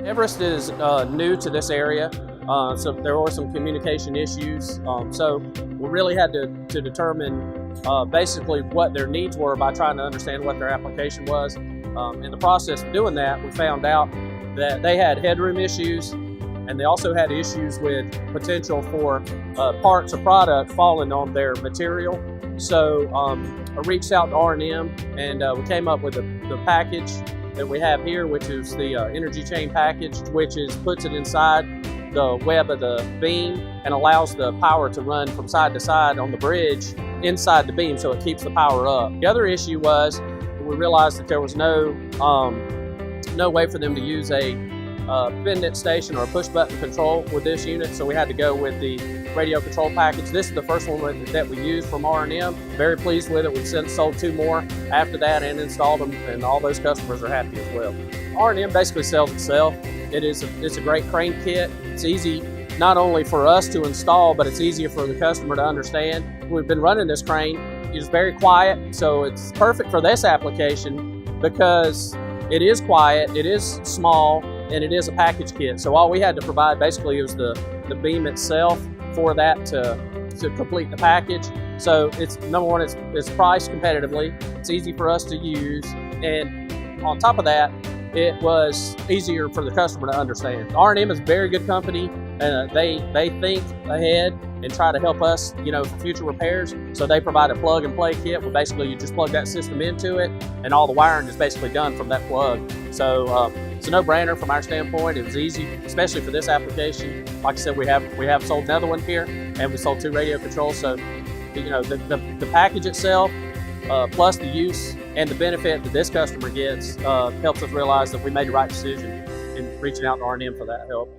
Everest is new to this area, so there were some communication issues. So we really had to determine basically what their needs were by trying to understand what their application was. In the process of doing that, we found out that they had headroom issues, and they also had issues with potential for parts or product falling on their material. So I reached out to R&M, and we came up with the package that we have here, which is the energy chain package, which puts it inside the web of the beam and allows the power to run from side to side on the bridge inside the beam, so it keeps the power up. The other issue was we realized that there was no way for them to use a pendant station or a push button control with this unit, so we had to go with the radio control package. This is the first one that we used from R&M. Very pleased with it. We've since sold 2 more after that and installed them, and all those customers are happy as well. R&M basically sells itself. It's a great crane kit. It's easy not only for us to install, but it's easier for the customer to understand. We've been running this crane. It's very quiet, so it's perfect for this application because it is quiet, it is small, and it is a package kit. So all we had to provide basically was the beam itself for that to complete the package. So it's, number one, it's priced competitively, it's easy for us to use, and on top of that, it was easier for the customer to understand. R&M is a very good company, and they think ahead and try to help us, for future repairs. So they provide a plug and play kit where basically you just plug that system into it, and all the wiring is basically done from that plug. So it's a no-brainer from our standpoint. It was easy, especially for this application. Like I said, we have sold another one here, and we sold 2 radio controls. So the package itself, plus the use and the benefit that this customer gets, helps us realize that we made the right decision in reaching out to R&M for that help.